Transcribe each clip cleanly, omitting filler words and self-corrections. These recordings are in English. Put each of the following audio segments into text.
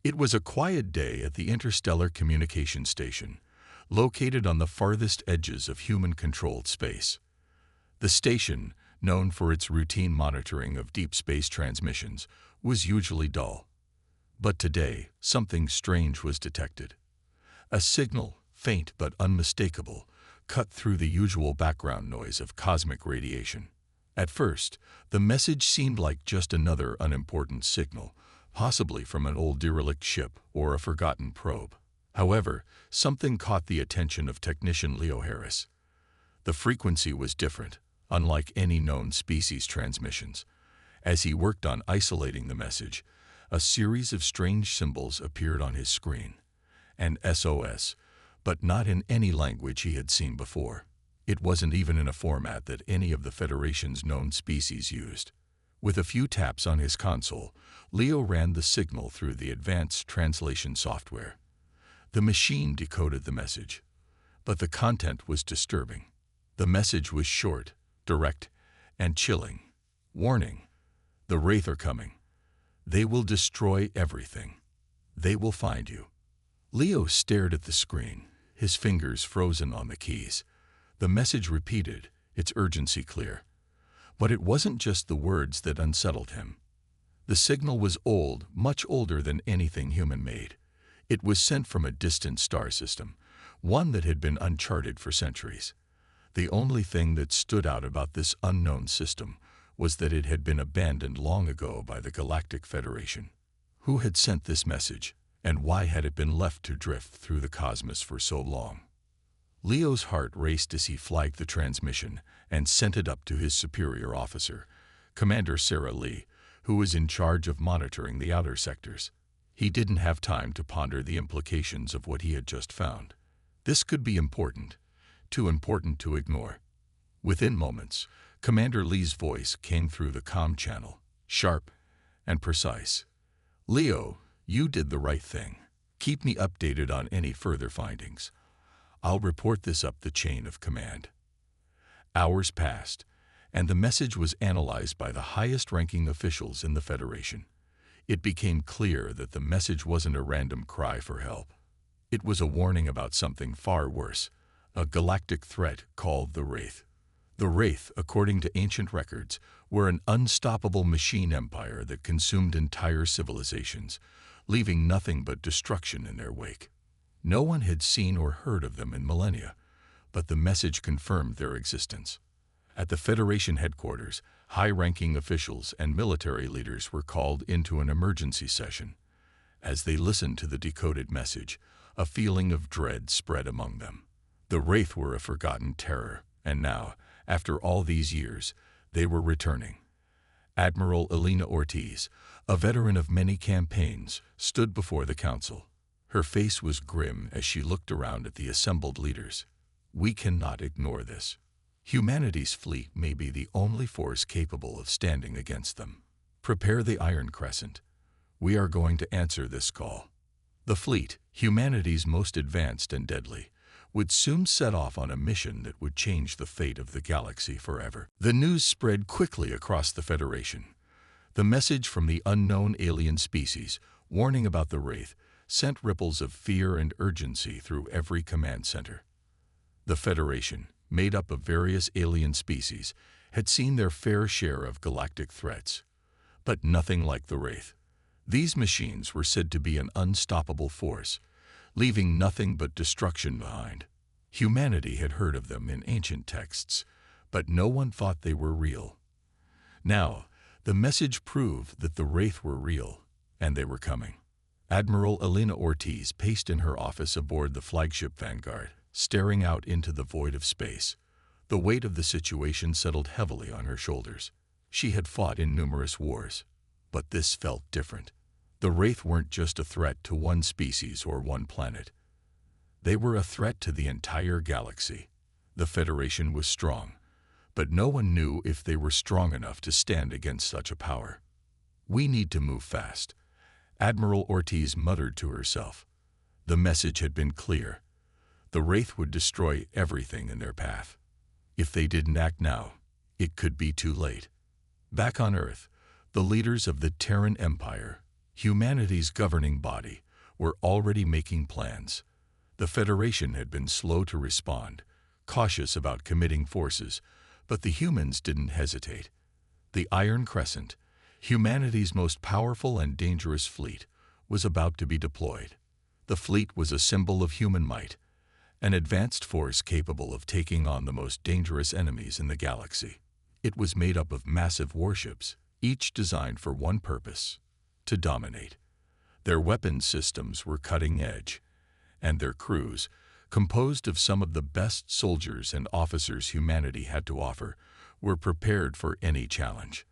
It was a quiet day at the Interstellar Communication Station, located on the farthest edges of human-controlled space. The station, known for its routine monitoring of deep space transmissions, was usually dull. But today, something strange was detected. A signal, faint but unmistakable, cut through the usual background noise of cosmic radiation. At first, the message seemed like just another unimportant signal, possibly from an old derelict ship or a forgotten probe. However, something caught the attention of technician Leo Harris. The frequency was different, unlike any known species transmissions. As he worked on isolating the message, a series of strange symbols appeared on his screen. An SOS, but not in any language he had seen before. It wasn't even in a format that any of the Federation's known species used. With a few taps on his console, Leo ran the signal through the advanced translation software. The machine decoded the message, but the content was disturbing. The message was short, direct, and chilling. Warning: the Wraith are coming. They will destroy everything. They will find you. Leo stared at the screen, his fingers frozen on the keys. The message repeated, its urgency clear. But it wasn't just the words that unsettled him. The signal was old, much older than anything human-made. It was sent from a distant star system, one that had been uncharted for centuries. The only thing that stood out about this unknown system was that it had been abandoned long ago by the Galactic Federation. Who had sent this message, and why had it been left to drift through the cosmos for so long? Leo's heart raced as he flagged the transmission and sent it up to his superior officer, Commander Sarah Lee, who was in charge of monitoring the outer sectors. He didn't have time to ponder the implications of what he had just found. This could be important, too important to ignore. Within moments, Commander Lee's voice came through the comm channel, sharp and precise. "Leo, you did the right thing. Keep me updated on any further findings. I'll report this up the chain of command." Hours passed, and the message was analyzed by the highest-ranking officials in the Federation. It became clear that the message wasn't a random cry for help. It was a warning about something far worse, a galactic threat called the Wraith. The Wraith, according to ancient records, were an unstoppable machine empire that consumed entire civilizations, leaving nothing but destruction in their wake. No one had seen or heard of them in millennia, but the message confirmed their existence. At the Federation headquarters, high-ranking officials and military leaders were called into an emergency session. As they listened to the decoded message, a feeling of dread spread among them. The Wraith were a forgotten terror, and now, after all these years, they were returning. Admiral Elena Ortiz, a veteran of many campaigns, stood before the council. Her face was grim as she looked around at the assembled leaders. "We cannot ignore this. Humanity's fleet may be the only force capable of standing against them. Prepare the Iron Crescent. We are going to answer this call." The fleet, humanity's most advanced and deadly, would soon set off on a mission that would change the fate of the galaxy forever. The news spread quickly across the Federation. The message from the unknown alien species, warning about the Wraith, sent ripples of fear and urgency through every command center. The Federation, made up of various alien species, had seen their fair share of galactic threats, but nothing like the Wraith. These machines were said to be an unstoppable force, leaving nothing but destruction behind. Humanity had heard of them in ancient texts, but no one thought they were real. Now, the message proved that the Wraith were real, and they were coming. Admiral Elena Ortiz paced in her office aboard the flagship Vanguard, staring out into the void of space. The weight of the situation settled heavily on her shoulders. She had fought in numerous wars, but this felt different. The Wraith weren't just a threat to one species or one planet. They were a threat to the entire galaxy. The Federation was strong, but no one knew if they were strong enough to stand against such a power. "We need to move fast," Admiral Ortiz muttered to herself. The message had been clear. The Wraith would destroy everything in their path. If they didn't act now, it could be too late. Back on Earth, the leaders of the Terran Empire, Humanity's governing body were already making plans. The Federation had been slow to respond, cautious about committing forces, but the humans didn't hesitate. The Iron Crescent, humanity's most powerful and dangerous fleet, was about to be deployed. The fleet was a symbol of human might, an advanced force capable of taking on the most dangerous enemies in the galaxy. It was made up of massive warships, each designed for one purpose: to dominate. Their weapon systems were cutting edge, and their crews, composed of some of the best soldiers and officers humanity had to offer, were prepared for any challenge.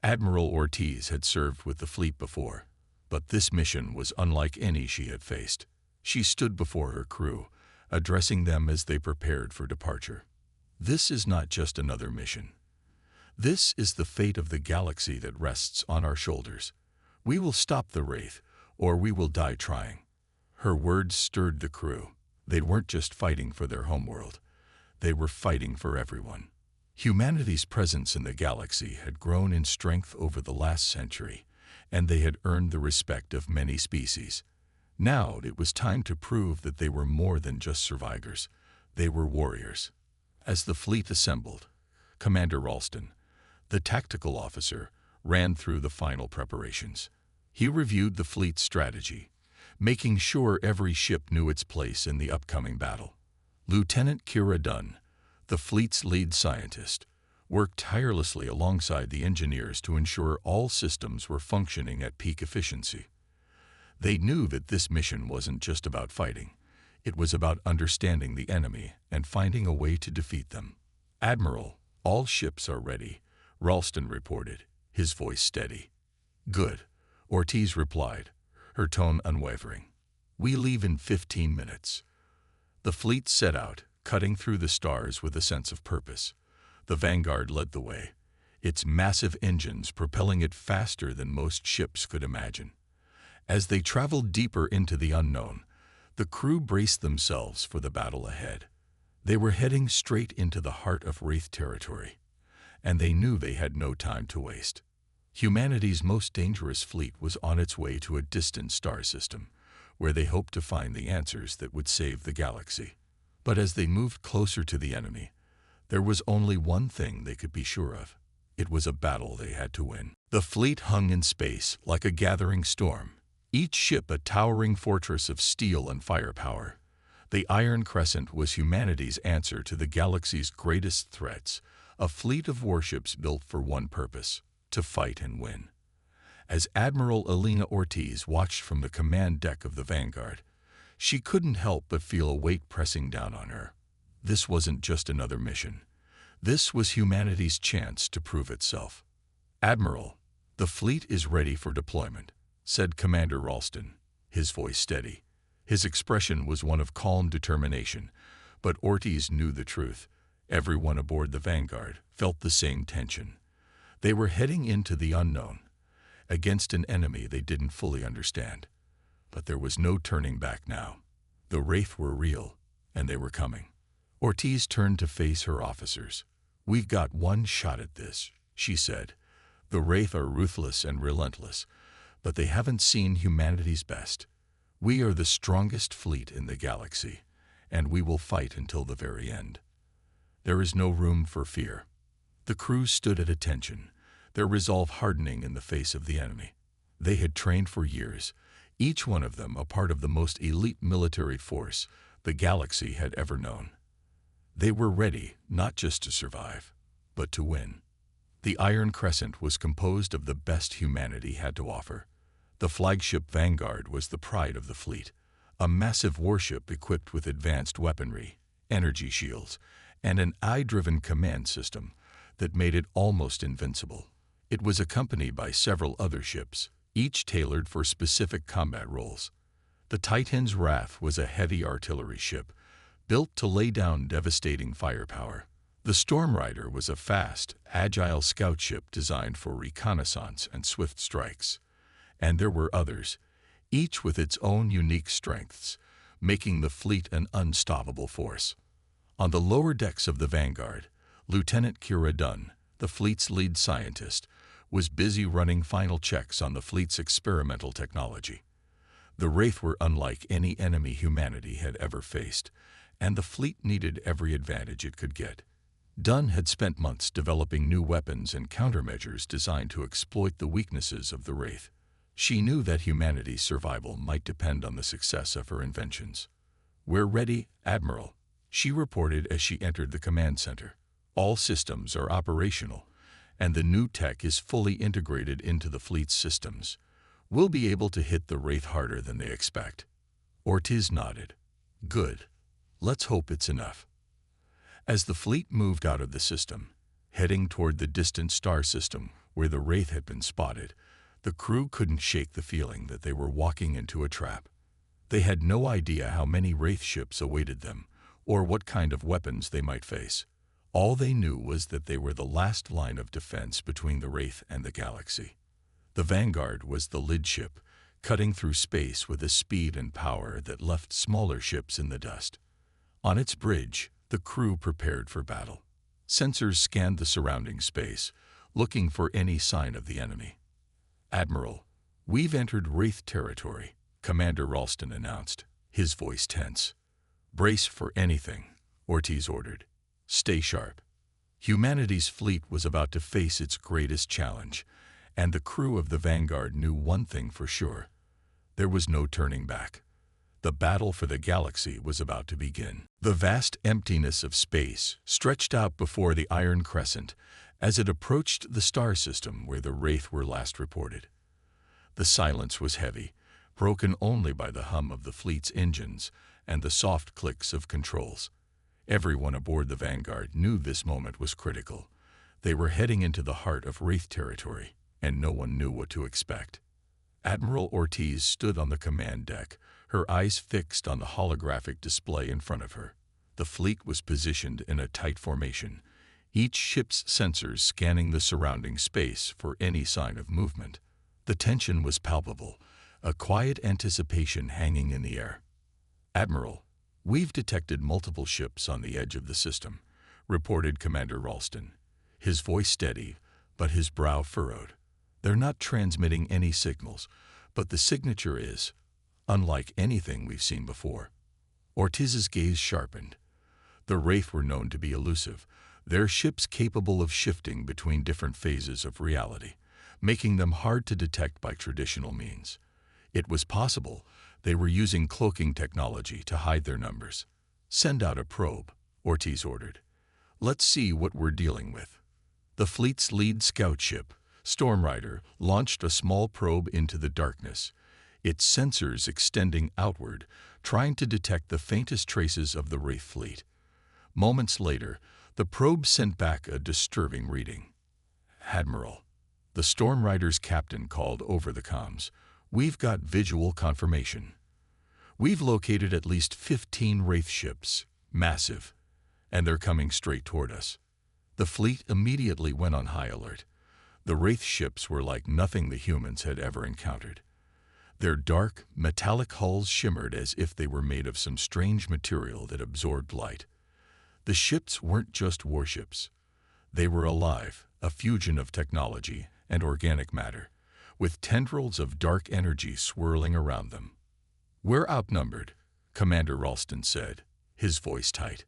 Admiral Ortiz had served with the fleet before, but this mission was unlike any she had faced. She stood before her crew, addressing them as they prepared for departure. This is not just another mission. This is the fate of the galaxy that rests on our shoulders. We will stop the Wraith, or we will die trying. Her words stirred the crew. They weren't just fighting for their homeworld. They were fighting for everyone. Humanity's presence in the galaxy had grown in strength over the last century, and they had earned the respect of many species. Now it was time to prove that they were more than just survivors. They were warriors. As the fleet assembled, Commander Ralston, the tactical officer, ran through the final preparations. He reviewed the fleet's strategy, making sure every ship knew its place in the upcoming battle. Lieutenant Kira Dunn, the fleet's lead scientist, worked tirelessly alongside the engineers to ensure all systems were functioning at peak efficiency. They knew that this mission wasn't just about fighting. It was about understanding the enemy and finding a way to defeat them. "Admiral, all ships are ready," Ralston reported, his voice steady. "Good," Ortiz replied, her tone unwavering. "We leave in 15 minutes." The fleet set out, cutting through the stars with a sense of purpose. The Vanguard led the way, its massive engines propelling it faster than most ships could imagine. As they traveled deeper into the unknown, the crew braced themselves for the battle ahead. They were heading straight into the heart of Wraith territory, and they knew they had no time to waste. Humanity's most dangerous fleet was on its way to a distant star system, where they hoped to find the answers that would save the galaxy. But as they moved closer to the enemy, there was only one thing they could be sure of. It was a battle they had to win. The fleet hung in space like a gathering storm, each ship a towering fortress of steel and firepower. The Iron Crescent was humanity's answer to the galaxy's greatest threats, a fleet of warships built for one purpose: to fight and win. As Admiral Elena Ortiz watched from the command deck of the Vanguard, she couldn't help but feel a weight pressing down on her. This wasn't just another mission. This was humanity's chance to prove itself. "Admiral, the fleet is ready for deployment," said Commander Ralston, his voice steady. His expression was one of calm determination, but Ortiz knew the truth. Everyone aboard the Vanguard felt the same tension. They were heading into the unknown, against an enemy they didn't fully understand. But there was no turning back now. The Wraith were real, and they were coming. Ortiz turned to face her officers. "We've got one shot at this," she said. "The Wraith are ruthless and relentless, but they haven't seen humanity's best. We are the strongest fleet in the galaxy, and we will fight until the very end." There is no room for fear. The crew stood at attention, their resolve hardening in the face of the enemy. They had trained for years, each one of them a part of the most elite military force the galaxy had ever known. They were ready not just to survive, but to win. The Iron Crescent was composed of the best humanity had to offer. The flagship Vanguard was the pride of the fleet, a massive warship equipped with advanced weaponry, energy shields, and an AI-driven command system that made it almost invincible. It was accompanied by several other ships, each tailored for specific combat roles. The Titan's Wrath was a heavy artillery ship, built to lay down devastating firepower. The Storm Rider was a fast, agile scout ship designed for reconnaissance and swift strikes. And there were others, each with its own unique strengths, making the fleet an unstoppable force. On the lower decks of the Vanguard, Lieutenant Kira Dunn, the fleet's lead scientist, was busy running final checks on the fleet's experimental technology. The Wraith were unlike any enemy humanity had ever faced, and the fleet needed every advantage it could get. Dunn had spent months developing new weapons and countermeasures designed to exploit the weaknesses of the Wraith. She knew that humanity's survival might depend on the success of her inventions. "We're ready, Admiral," she reported as she entered the command center. "All systems are operational, and the new tech is fully integrated into the fleet's systems. We'll be able to hit the Wraith harder than they expect." Ortiz nodded. "Good. Let's hope it's enough." As the fleet moved out of the system, heading toward the distant star system where the Wraith had been spotted, the crew couldn't shake the feeling that they were walking into a trap. They had no idea how many Wraith ships awaited them, or what kind of weapons they might face. All they knew was that they were the last line of defense between the Wraith and the galaxy. The Vanguard was the lead ship, cutting through space with a speed and power that left smaller ships in the dust. On its bridge, the crew prepared for battle. Sensors scanned the surrounding space, looking for any sign of the enemy. "Admiral, we've entered Wraith territory," Commander Ralston announced, his voice tense. "Brace for anything," Ortiz ordered. "Stay sharp." Humanity's fleet was about to face its greatest challenge, and the crew of the Vanguard knew one thing for sure. There was no turning back. The battle for the galaxy was about to begin. The vast emptiness of space stretched out before the Iron Crescent as it approached the star system where the Wraith were last reported. The silence was heavy, broken only by the hum of the fleet's engines and the soft clicks of controls. Everyone aboard the Vanguard knew this moment was critical. They were heading into the heart of Wraith territory, and no one knew what to expect. Admiral Ortiz stood on the command deck, her eyes fixed on the holographic display in front of her. The fleet was positioned in a tight formation, each ship's sensors scanning the surrounding space for any sign of movement. The tension was palpable, a quiet anticipation hanging in the air. "Admiral, we've detected multiple ships on the edge of the system," reported Commander Ralston, his voice steady, but his brow furrowed. "They're not transmitting any signals, but the signature is unlike anything we've seen before." Ortiz's gaze sharpened. The Wraith were known to be elusive, their ships capable of shifting between different phases of reality, making them hard to detect by traditional means. It was possible they were using cloaking technology to hide their numbers. "Send out a probe," Ortiz ordered. "Let's see what we're dealing with." The fleet's lead scout ship, Stormrider, launched a small probe into the darkness, its sensors extending outward, trying to detect the faintest traces of the Wraith fleet. Moments later, the probe sent back a disturbing reading. "Admiral," the Stormrider's captain called over the comms, "we've got visual confirmation. We've located at least 15 Wraith ships, massive, and they're coming straight toward us." The fleet immediately went on high alert. The Wraith ships were like nothing the humans had ever encountered. Their dark, metallic hulls shimmered as if they were made of some strange material that absorbed light. The ships weren't just warships. They were alive, a fusion of technology and organic matter, with tendrils of dark energy swirling around them. "We're outnumbered," Commander Ralston said, his voice tight.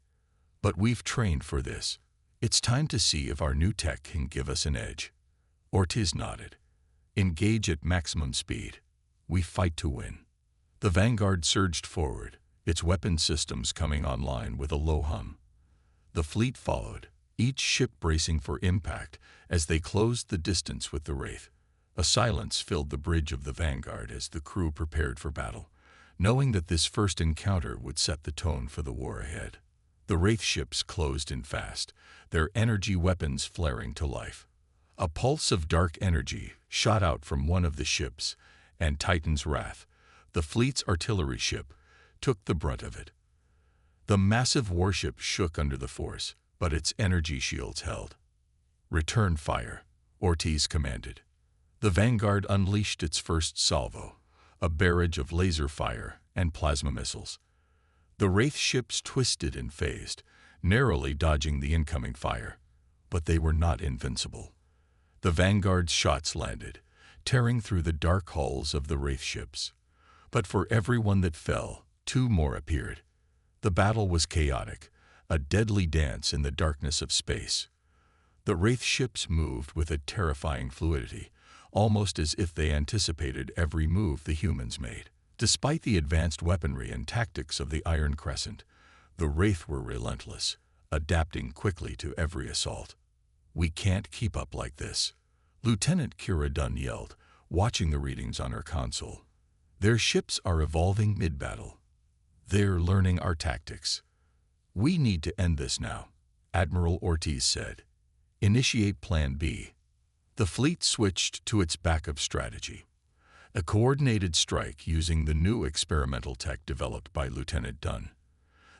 "But we've trained for this. It's time to see if our new tech can give us an edge." Ortiz nodded. "Engage at maximum speed. We fight to win." The Vanguard surged forward, its weapon systems coming online with a low hum. The fleet followed, each ship bracing for impact as they closed the distance with the Wraith. A silence filled the bridge of the Vanguard as the crew prepared for battle, knowing that this first encounter would set the tone for the war ahead. The Wraith ships closed in fast, their energy weapons flaring to life. A pulse of dark energy shot out from one of the ships, and Titan's Wrath, the fleet's artillery ship, took the brunt of it. The massive warship shook under the force, but its energy shields held. "Return fire," Ortiz commanded. The Vanguard unleashed its first salvo, a barrage of laser fire and plasma missiles. The Wraith ships twisted and phased, narrowly dodging the incoming fire, but they were not invincible. The Vanguard's shots landed, tearing through the dark hulls of the Wraith ships. But for every one that fell, 2 more appeared. The battle was chaotic, a deadly dance in the darkness of space. The Wraith ships moved with a terrifying fluidity, almost as if they anticipated every move the humans made. Despite the advanced weaponry and tactics of the Iron Crescent, the Wraith were relentless, adapting quickly to every assault. "We can't keep up like this," Lieutenant Kira Dunn yelled, watching the readings on her console. "Their ships are evolving mid-battle. They're learning our tactics. We need to end this now," Admiral Ortiz said. "Initiate Plan B." The fleet switched to its backup strategy, a coordinated strike using the new experimental tech developed by Lieutenant Dunn.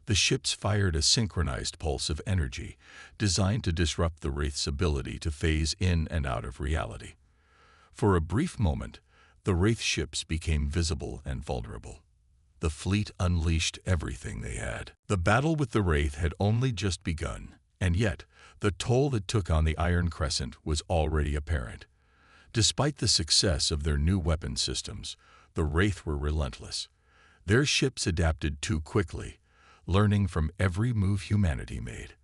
The ships fired a synchronized pulse of energy designed to disrupt the Wraith's ability to phase in and out of reality. For a brief moment, the Wraith ships became visible and vulnerable. The fleet unleashed everything they had. The battle with the Wraith had only just begun, and yet the toll it took on the Iron Crescent was already apparent. Despite the success of their new weapon systems, the Wraith were relentless. Their ships adapted too quickly, learning from every move humanity made.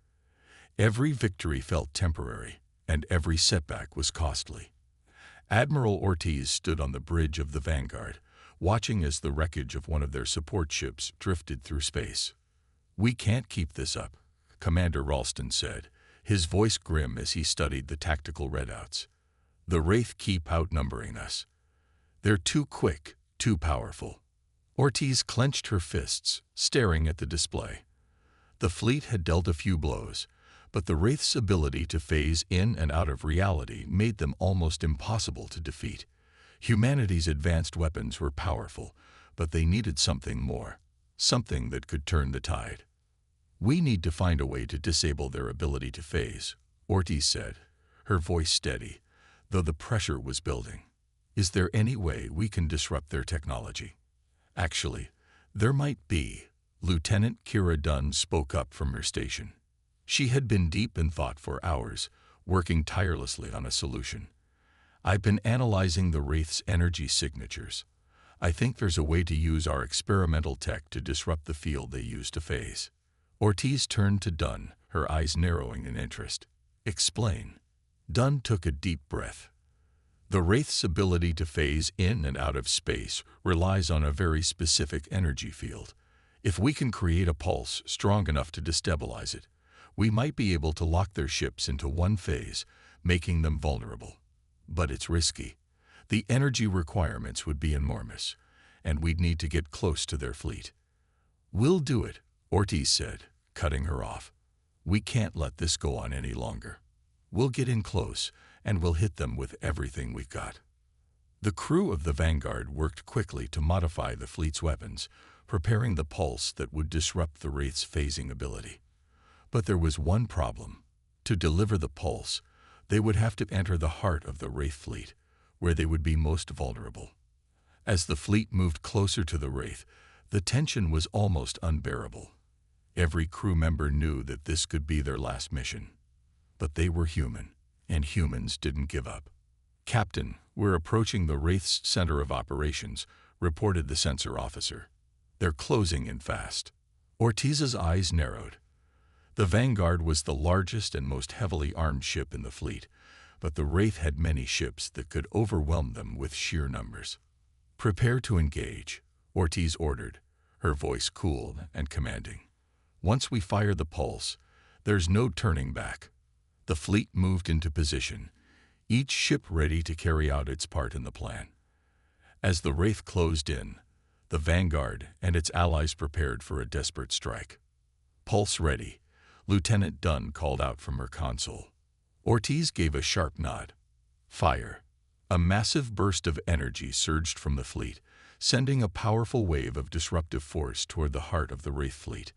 Every victory felt temporary, and every setback was costly. Admiral Ortiz stood on the bridge of the Vanguard, watching as the wreckage of one of their support ships drifted through space. "We can't keep this up," Commander Ralston said, his voice grim as he studied the tactical readouts. "The Wraith keep outnumbering us. They're too quick, too powerful." Ortiz clenched her fists, staring at the display. The fleet had dealt a few blows, but the Wraith's ability to phase in and out of reality made them almost impossible to defeat. Humanity's advanced weapons were powerful, but they needed something more, something that could turn the tide. "We need to find a way to disable their ability to phase," Ortiz said, her voice steady, though the pressure was building. "Is there any way we can disrupt their technology?" "Actually, there might be," Lieutenant Kira Dunn spoke up from her station. She had been deep in thought for hours, working tirelessly on a solution. "I've been analyzing the Wraith's energy signatures. I think there's a way to use our experimental tech to disrupt the field they use to phase." Ortiz turned to Dunn, her eyes narrowing in interest. "Explain." Dunn took a deep breath. "The Wraith's ability to phase in and out of space relies on a very specific energy field. If we can create a pulse strong enough to destabilize it, we might be able to lock their ships into one phase, making them vulnerable. But it's risky. The energy requirements would be enormous, and we'd need to get close to their fleet." "We'll do it," Ortiz said, cutting her off. "We can't let this go on any longer. We'll get in close, and we'll hit them with everything we've got." The crew of the Vanguard worked quickly to modify the fleet's weapons, preparing the pulse that would disrupt the Wraith's phasing ability. But there was one problem. To deliver the pulse, they would have to enter the heart of the Wraith fleet, where they would be most vulnerable. As the fleet moved closer to the Wraith, the tension was almost unbearable. Every crew member knew that this could be their last mission. But they were human, and humans didn't give up. "Captain, we're approaching the Wraith's center of operations," reported the sensor officer. "They're closing in fast." Ortiz's eyes narrowed. The Vanguard was the largest and most heavily armed ship in the fleet, but the Wraith had many ships that could overwhelm them with sheer numbers. "Prepare to engage," Ortiz ordered, her voice cool and commanding. "Once we fire the pulse, there's no turning back." The fleet moved into position, each ship ready to carry out its part in the plan. As the Wraith closed in, the Vanguard and its allies prepared for a desperate strike. "Pulse ready," Lieutenant Dunn called out from her console. Ortiz gave a sharp nod. "Fire." A massive burst of energy surged from the fleet, sending a powerful wave of disruptive force toward the heart of the Wraith fleet.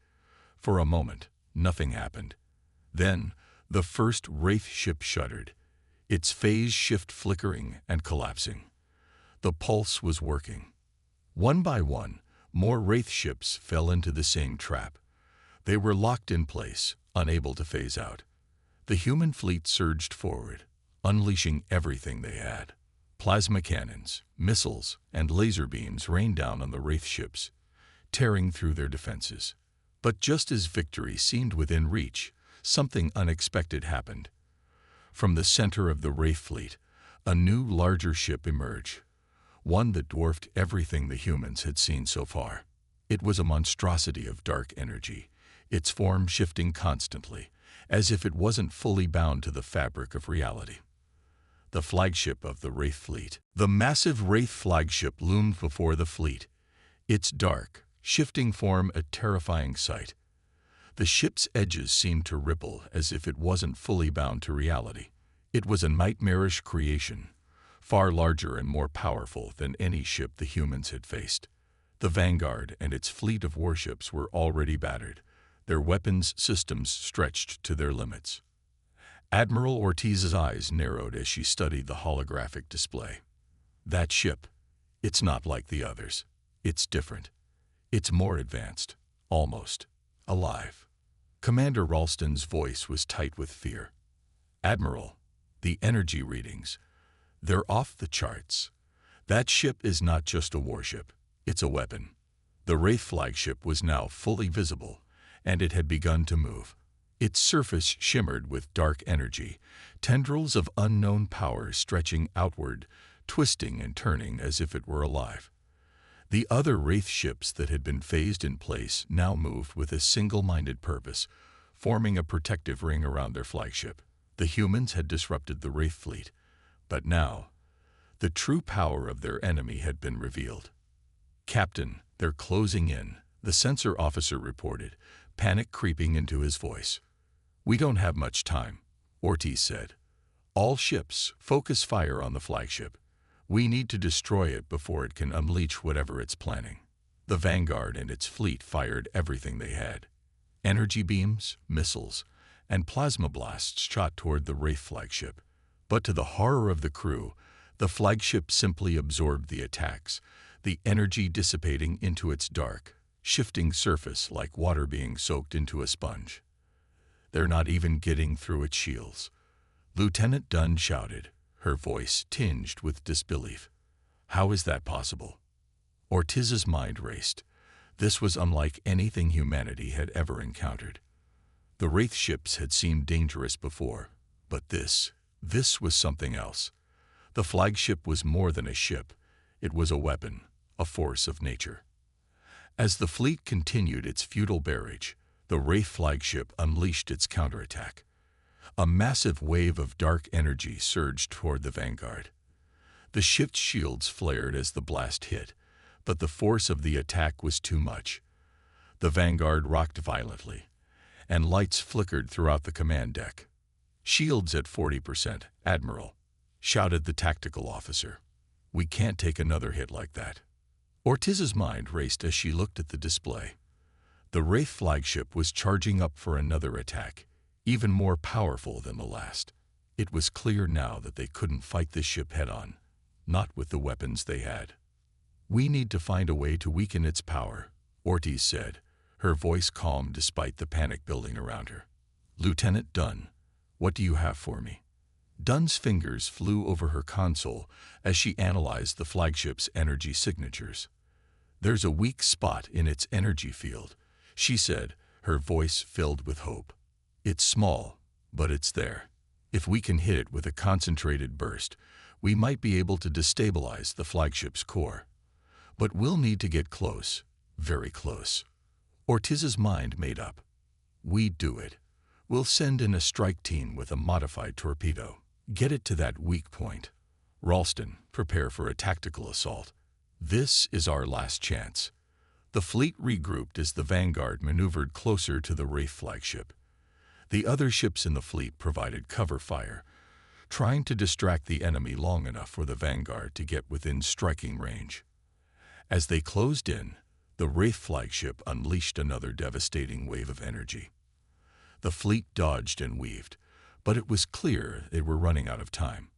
For a moment, nothing happened. Then, the first Wraith ship shuddered, its phase shift flickering and collapsing. The pulse was working. One by one, more Wraith ships fell into the same trap. They were locked in place, unable to phase out. The human fleet surged forward, unleashing everything they had. Plasma cannons, missiles, and laser beams rained down on the Wraith ships, tearing through their defenses. But just as victory seemed within reach, something unexpected happened. From the center of the Wraith fleet, a new, larger ship emerged, one that dwarfed everything the humans had seen so far. It was a monstrosity of dark energy, its form shifting constantly, as if it wasn't fully bound to the fabric of reality. The flagship of the Wraith fleet. The massive Wraith flagship loomed before the fleet, its dark, shifting form a terrifying sight. The ship's edges seemed to ripple as if it wasn't fully bound to reality. It was a nightmarish creation, far larger and more powerful than any ship the humans had faced. The Vanguard and its fleet of warships were already battered, their weapons systems stretched to their limits. Admiral Ortiz's eyes narrowed as she studied the holographic display. That ship, it's not like the others. It's different. It's more advanced, almost alive. Commander Ralston's voice was tight with fear. Admiral, the energy readings, they're off the charts. That ship is not just a warship, it's a weapon. The Wraith flagship was now fully visible, and it had begun to move. Its surface shimmered with dark energy, tendrils of unknown power stretching outward, twisting and turning as if it were alive. The other Wraith ships that had been phased in place now moved with a single-minded purpose, forming a protective ring around their flagship. The humans had disrupted the Wraith fleet, but now, the true power of their enemy had been revealed. "Captain, they're closing in," the sensor officer reported, panic creeping into his voice. "We don't have much time," Ortiz said. "All ships, focus fire on the flagship. We need to destroy it before it can unleash whatever it's planning." The Vanguard and its fleet fired everything they had. Energy beams, missiles, and plasma blasts shot toward the Wraith flagship. But to the horror of the crew, the flagship simply absorbed the attacks, the energy dissipating into its dark, shifting surface like water being soaked into a sponge. "They're not even getting through its shields," Lieutenant Dunn shouted, her voice tinged with disbelief. "How is that possible?" Ortiz's mind raced. This was unlike anything humanity had ever encountered. The Wraith ships had seemed dangerous before, but this was something else. The flagship was more than a ship. It was a weapon, a force of nature. As the fleet continued its futile barrage, the Wraith flagship unleashed its counterattack. A massive wave of dark energy surged toward the Vanguard. The ship's shields flared as the blast hit, but the force of the attack was too much. The Vanguard rocked violently, and lights flickered throughout the command deck. "Shields at 40%, Admiral," shouted the tactical officer. "We can't take another hit like that." Ortiz's mind raced as she looked at the display. The Wraith flagship was charging up for another attack, even more powerful than the last. It was clear now that they couldn't fight this ship head-on, not with the weapons they had. "We need to find a way to weaken its power," Ortiz said, her voice calm despite the panic building around her. "Lieutenant Dunn, what do you have for me?" Dunn's fingers flew over her console as she analyzed the flagship's energy signatures. "There's a weak spot in its energy field," she said, her voice filled with hope. "It's small, but it's there. If we can hit it with a concentrated burst, we might be able to destabilize the flagship's core. But we'll need to get close, very close." Ortiz's mind made up. "We do it. We'll send in a strike team with a modified torpedo. Get it to that weak point. Ralston, prepare for a tactical assault. This is our last chance." The fleet regrouped as the Vanguard maneuvered closer to the Wraith flagship. The other ships in the fleet provided cover fire, trying to distract the enemy long enough for the Vanguard to get within striking range. As they closed in, the Wraith flagship unleashed another devastating wave of energy. The fleet dodged and weaved, but it was clear they were running out of time.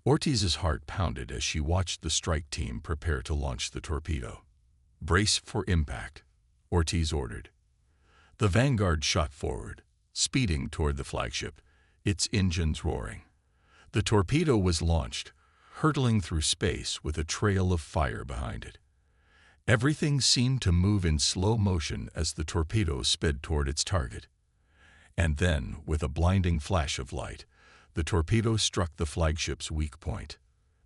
Ortiz's heart pounded as she watched the strike team prepare to launch the torpedo. "Brace for impact," Ortiz ordered. The Vanguard shot forward, speeding toward the flagship, its engines roaring. The torpedo was launched, hurtling through space with a trail of fire behind it. Everything seemed to move in slow motion as the torpedo sped toward its target. And then, with a blinding flash of light, the torpedo struck the flagship's weak point.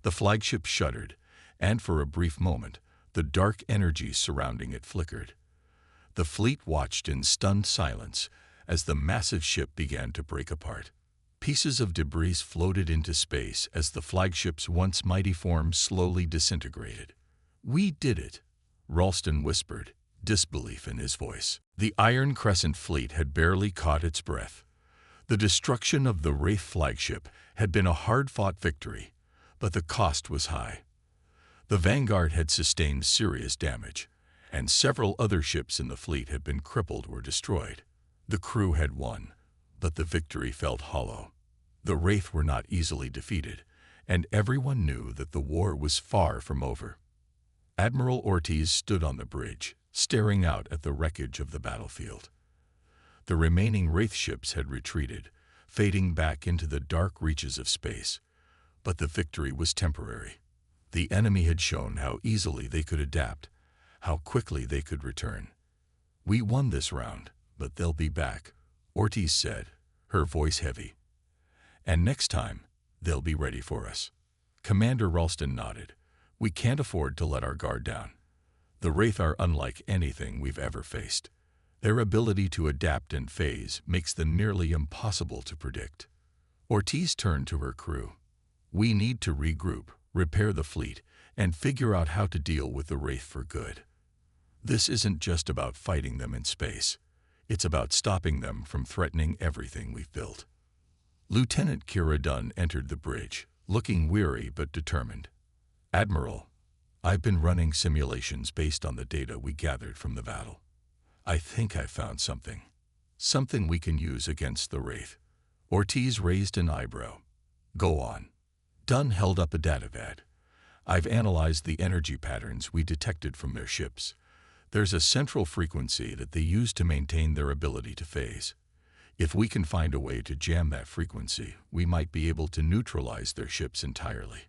The flagship shuddered, and for a brief moment, the dark energy surrounding it flickered. The fleet watched in stunned silence as the massive ship began to break apart. Pieces of debris floated into space as the flagship's once mighty form slowly disintegrated. "We did it," Ralston whispered, disbelief in his voice. The Iron Crescent fleet had barely caught its breath. The destruction of the Wraith flagship had been a hard-fought victory, but the cost was high. The Vanguard had sustained serious damage, and several other ships in the fleet had been crippled or destroyed. The crew had won, but the victory felt hollow. The Wraith were not easily defeated, and everyone knew that the war was far from over. Admiral Ortiz stood on the bridge, staring out at the wreckage of the battlefield. The remaining Wraith ships had retreated, fading back into the dark reaches of space. But the victory was temporary. The enemy had shown how easily they could adapt, how quickly they could return. "We won this round, but they'll be back," Ortiz said, her voice heavy. "And next time, they'll be ready for us." Commander Ralston nodded. "We can't afford to let our guard down. The Wraith are unlike anything we've ever faced. Their ability to adapt and phase makes them nearly impossible to predict." Ortiz turned to her crew. "We need to regroup, repair the fleet, and figure out how to deal with the Wraith for good. This isn't just about fighting them in space. It's about stopping them from threatening everything we've built." Lieutenant Kira Dunn entered the bridge, looking weary but determined. "Admiral, I've been running simulations based on the data we gathered from the battle. I think I found something. Something we can use against the Wraith." Ortiz raised an eyebrow. "Go on." Dunn held up a datapad. "I've analyzed the energy patterns we detected from their ships. There's a central frequency that they use to maintain their ability to phase. If we can find a way to jam that frequency, we might be able to neutralize their ships entirely.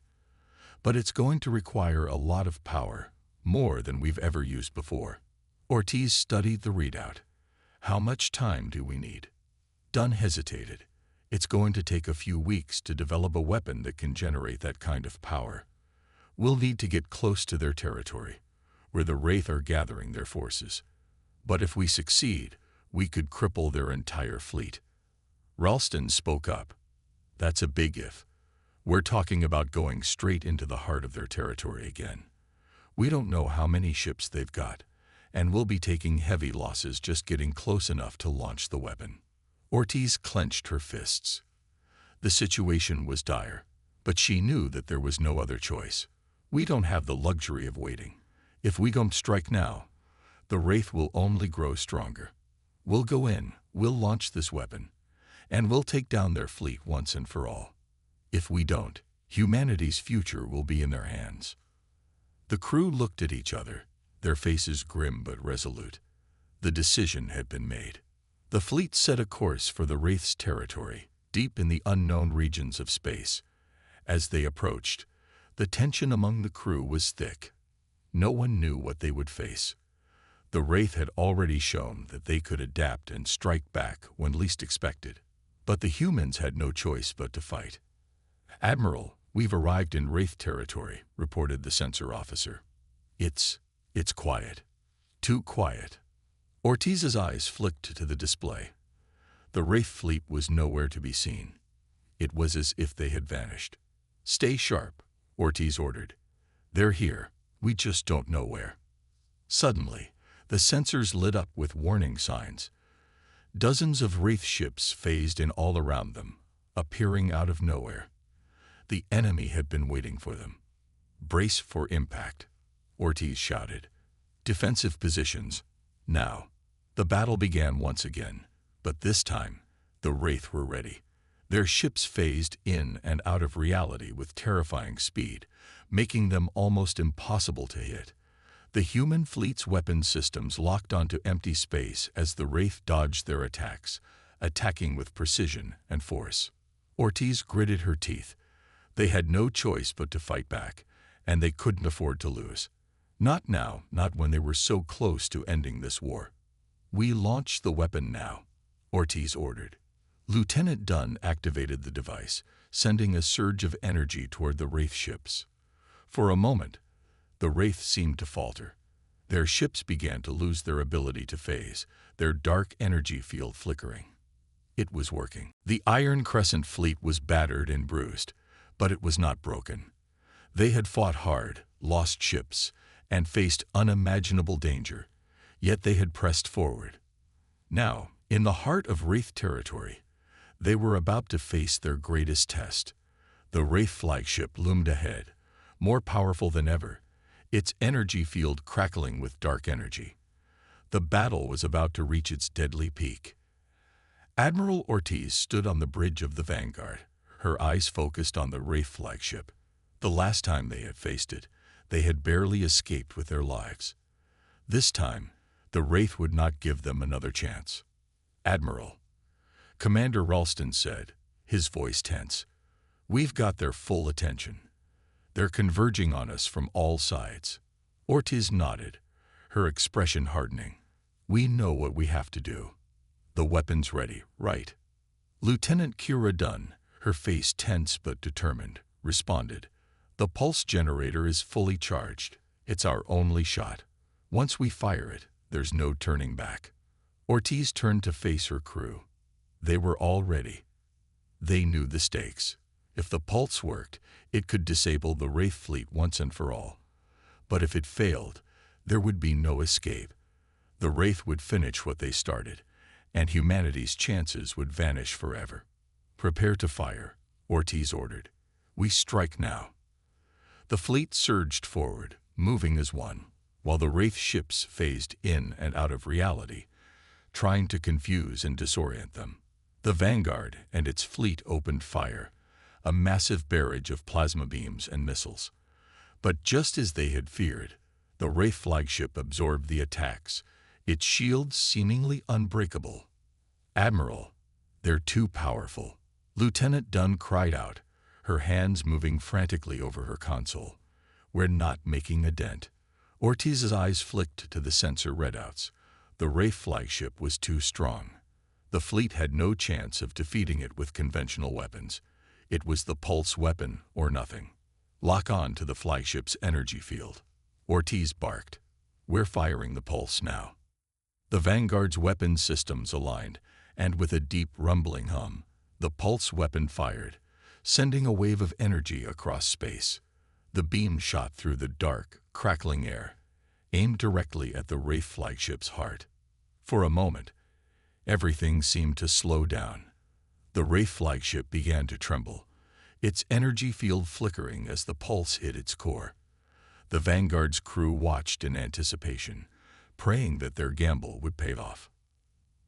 But it's going to require a lot of power, more than we've ever used before." Ortiz studied the readout. "How much time do we need?" Dunn hesitated. "It's going to take a few weeks to develop a weapon that can generate that kind of power. We'll need to get close to their territory, where the Wraith are gathering their forces. But if we succeed, we could cripple their entire fleet." Ralston spoke up. "That's a big if. We're talking about going straight into the heart of their territory again. We don't know how many ships they've got, and we'll be taking heavy losses just getting close enough to launch the weapon." Ortiz clenched her fists. The situation was dire, but she knew that there was no other choice. "We don't have the luxury of waiting. If we don't strike now, the Wraith will only grow stronger. We'll go in, we'll launch this weapon, and we'll take down their fleet once and for all. If we don't, humanity's future will be in their hands." The crew looked at each other, their faces grim but resolute. The decision had been made. The fleet set a course for the Wraith's territory, deep in the unknown regions of space. As they approached, the tension among the crew was thick. No one knew what they would face. The Wraith had already shown that they could adapt and strike back when least expected. But the humans had no choice but to fight. "Admiral, we've arrived in Wraith territory," reported the sensor officer. It's quiet. Too quiet." Ortiz's eyes flicked to the display. The Wraith fleet was nowhere to be seen. It was as if they had vanished. "Stay sharp," Ortiz ordered. "They're here. We just don't know where." Suddenly, the sensors lit up with warning signs. Dozens of Wraith ships phased in all around them, appearing out of nowhere. The enemy had been waiting for them. "Brace for impact," Ortiz shouted. "Defensive positions, now." The battle began once again, but this time, the Wraith were ready. Their ships phased in and out of reality with terrifying speed, making them almost impossible to hit. The human fleet's weapon systems locked onto empty space as the Wraith dodged their attacks, attacking with precision and force. Ortiz gritted her teeth, They had no choice but to fight back, and they couldn't afford to lose. Not now, not when they were so close to ending this war. "We launch the weapon now," Ortiz ordered. Lieutenant Dunn activated the device, sending a surge of energy toward the Wraith ships. For a moment, the Wraith seemed to falter. Their ships began to lose their ability to phase, their dark energy field flickering. It was working. The Iron Crescent fleet was battered and bruised, but it was not broken. They had fought hard, lost ships, and faced unimaginable danger, yet they had pressed forward. Now, in the heart of Wraith territory, they were about to face their greatest test. The Wraith flagship loomed ahead, more powerful than ever, its energy field crackling with dark energy. The battle was about to reach its deadly peak. Admiral Ortiz stood on the bridge of the Vanguard, her eyes focused on the Wraith flagship. The last time they had faced it, they had barely escaped with their lives. This time, the Wraith would not give them another chance. "Admiral," Commander Ralston said, his voice tense, "we've got their full attention. They're converging on us from all sides." Ortiz nodded, her expression hardening. "We know what we have to do. The weapon's ready, right?" Lieutenant Kira Dunn, her face tense but determined, responded, "The pulse generator is fully charged. It's our only shot. Once we fire it, there's no turning back." Ortiz turned to face her crew. They were all ready. They knew the stakes. If the pulse worked, it could disable the Wraith fleet once and for all. But if it failed, there would be no escape. The Wraith would finish what they started, and humanity's chances would vanish forever. "Prepare to fire," Ortiz ordered. "We strike now." The fleet surged forward, moving as one, while the Wraith ships phased in and out of reality, trying to confuse and disorient them. The Vanguard and its fleet opened fire, a massive barrage of plasma beams and missiles. But just as they had feared, the Wraith flagship absorbed the attacks, its shields seemingly unbreakable. "Admiral, they're too powerful," Lieutenant Dunn cried out, her hands moving frantically over her console. "We're not making a dent." Ortiz's eyes flicked to the sensor readouts. The Wraith flagship was too strong. The fleet had no chance of defeating it with conventional weapons. It was the pulse weapon or nothing. "Lock on to the flagship's energy field," Ortiz barked. "We're firing the pulse now." The Vanguard's weapon systems aligned, and with a deep rumbling hum, the pulse weapon fired, sending a wave of energy across space. The beam shot through the dark, crackling air, aimed directly at the Wraith flagship's heart. For a moment, everything seemed to slow down. The Wraith flagship began to tremble, its energy field flickering as the pulse hit its core. The Vanguard's crew watched in anticipation, praying that their gamble would pay off.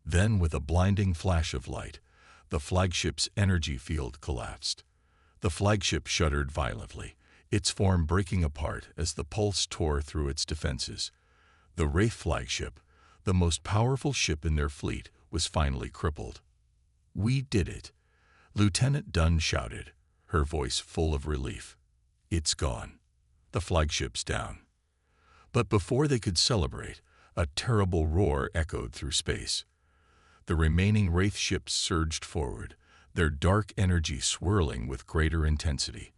Then, with a blinding flash of light, the flagship's energy field collapsed. The flagship shuddered violently, its form breaking apart as the pulse tore through its defenses. The Wraith flagship, the most powerful ship in their fleet, was finally crippled. "We did it," Lieutenant Dunn shouted, her voice full of relief. "It's gone. The flagship's down." But before they could celebrate, a terrible roar echoed through space. The remaining Wraith ships surged forward, their dark energy swirling with greater intensity.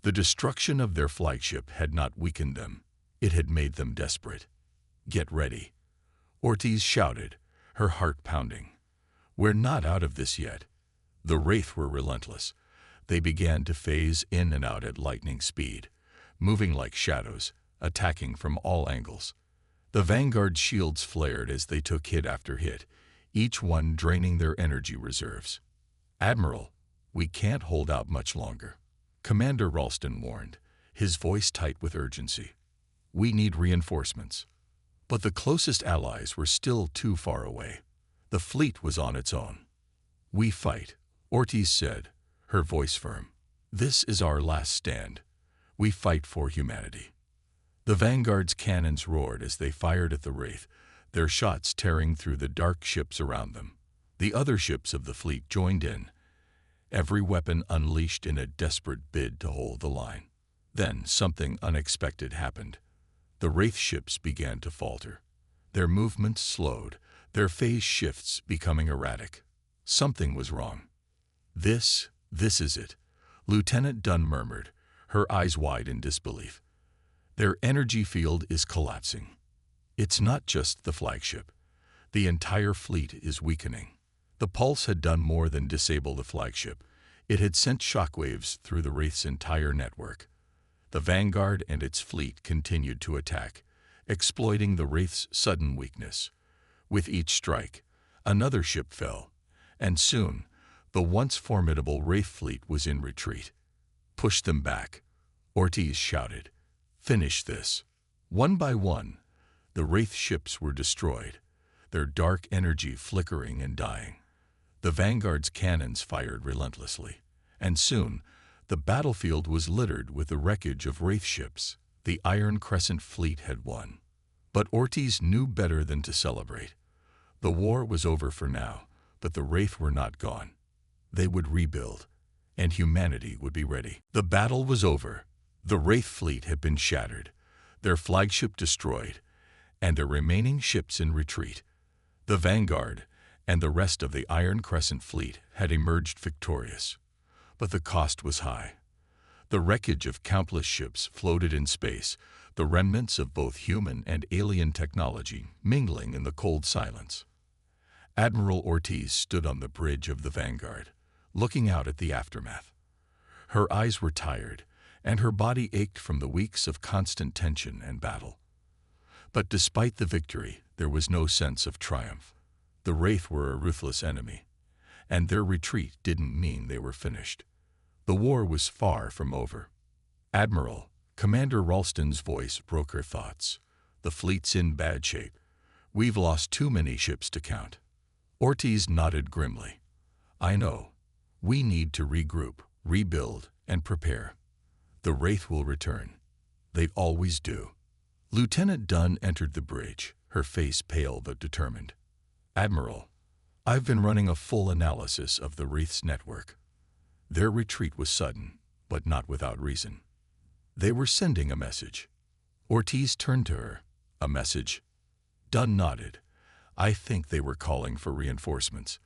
The destruction of their flagship had not weakened them. It had made them desperate. "Get ready," Ortiz shouted, her heart pounding. "We're not out of this yet." The Wraith were relentless. They began to phase in and out at lightning speed, moving like shadows, attacking from all angles. The Vanguard shields flared as they took hit after hit, each one draining their energy reserves. "Admiral, we can't hold out much longer," Commander Ralston warned, his voice tight with urgency. "We need reinforcements." But the closest allies were still too far away. The fleet was on its own. "We fight," Ortiz said, her voice firm. "This is our last stand. We fight for humanity." The Vanguard's cannons roared as they fired at the Wraith, their shots tearing through the dark ships around them. The other ships of the fleet joined in, every weapon unleashed in a desperate bid to hold the line. Then something unexpected happened. The Wraith ships began to falter. Their movements slowed, their phase shifts becoming erratic. Something was wrong. This is it," Lieutenant Dunn murmured, her eyes wide in disbelief. "Their energy field is collapsing. It's not just the flagship. The entire fleet is weakening." The pulse had done more than disable the flagship. It had sent shockwaves through the Wraith's entire network. The Vanguard and its fleet continued to attack, exploiting the Wraith's sudden weakness. With each strike, another ship fell, and soon, the once formidable Wraith fleet was in retreat. "Push them back," Ortiz shouted. "Finish this." One by one, the Wraith ships were destroyed, their dark energy flickering and dying. The Vanguard's cannons fired relentlessly, and soon, the battlefield was littered with the wreckage of Wraith ships. The Iron Crescent fleet had won. But Ortiz knew better than to celebrate. The war was over for now, but the Wraith were not gone. They would rebuild, and humanity would be ready. The battle was over. The Wraith fleet had been shattered, their flagship destroyed, and their remaining ships in retreat. The Vanguard and the rest of the Iron Crescent fleet had emerged victorious. But the cost was high. The wreckage of countless ships floated in space, the remnants of both human and alien technology mingling in the cold silence. Admiral Ortiz stood on the bridge of the Vanguard, looking out at the aftermath. Her eyes were tired, and her body ached from the weeks of constant tension and battle. But despite the victory, there was no sense of triumph. The Wraith were a ruthless enemy, and their retreat didn't mean they were finished. The war was far from over. "Admiral," Commander Ralston's voice broke her thoughts. "The fleet's in bad shape. We've lost too many ships to count." Ortiz nodded grimly. "I know. We need to regroup, rebuild, and prepare. The Wraith will return. They always do." Lieutenant Dunn entered the bridge, her face pale but determined. "Admiral, I've been running a full analysis of the Wraith's network. Their retreat was sudden, but not without reason. They were sending a message." Ortiz turned to her. "A message?" Dunn nodded. "I think they were calling for reinforcements.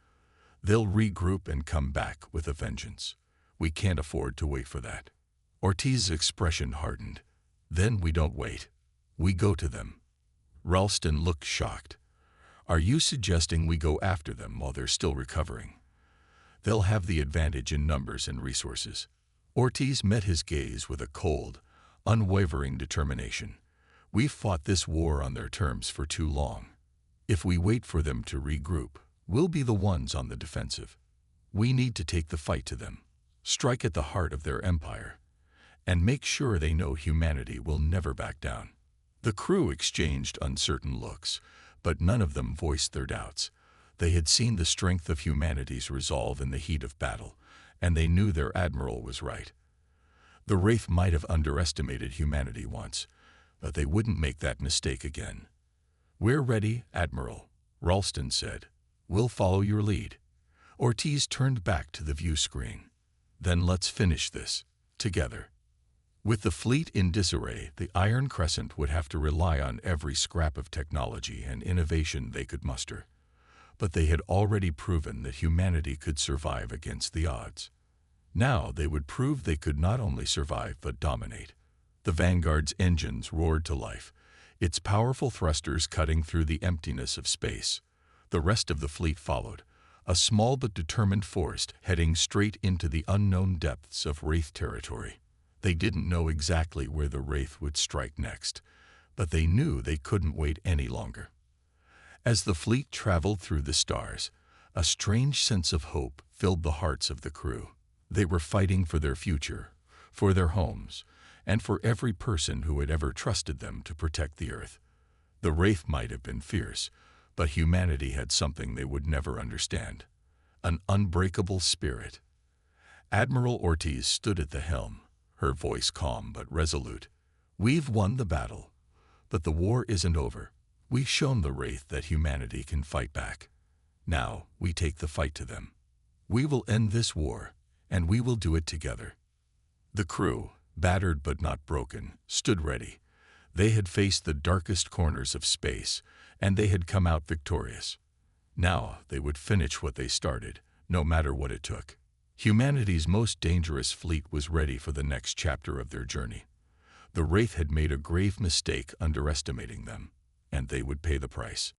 They'll regroup and come back with a vengeance. We can't afford to wait for that." Ortiz's expression hardened. "Then we don't wait. We go to them." Ralston looked shocked. "Are you suggesting we go after them while they're still recovering? They'll have the advantage in numbers and resources." Ortiz met his gaze with a cold, unwavering determination. "We've fought this war on their terms for too long. If we wait for them to regroup, we'll be the ones on the defensive. We need to take the fight to them, strike at the heart of their empire, and make sure they know humanity will never back down." The crew exchanged uncertain looks, but none of them voiced their doubts. They had seen the strength of humanity's resolve in the heat of battle, and they knew their admiral was right. The Wraith might have underestimated humanity once, but they wouldn't make that mistake again. "We're ready, Admiral," Ralston said. "We'll follow your lead." Ortiz turned back to the view screen. "Then let's finish this, together." With the fleet in disarray, the Iron Crescent would have to rely on every scrap of technology and innovation they could muster. But they had already proven that humanity could survive against the odds. Now they would prove they could not only survive but dominate. The Vanguard's engines roared to life, its powerful thrusters cutting through the emptiness of space. The rest of the fleet followed, a small but determined force heading straight into the unknown depths of Wraith territory. They didn't know exactly where the Wraith would strike next, but they knew they couldn't wait any longer. As the fleet traveled through the stars, a strange sense of hope filled the hearts of the crew. They were fighting for their future, for their homes, and for every person who had ever trusted them to protect the Earth. The Wraith might have been fierce, but humanity had something they would never understand: an unbreakable spirit. Admiral Ortiz stood at the helm, her voice calm but resolute. "We've won the battle, but the war isn't over. We've shown the Wraith that humanity can fight back. Now we take the fight to them. We will end this war, and we will do it together." The crew, battered but not broken, stood ready. They had faced the darkest corners of space, and they had come out victorious. Now they would finish what they started, no matter what it took. Humanity's most dangerous fleet was ready for the next chapter of their journey. The Wraith had made a grave mistake underestimating them, and they would pay the price.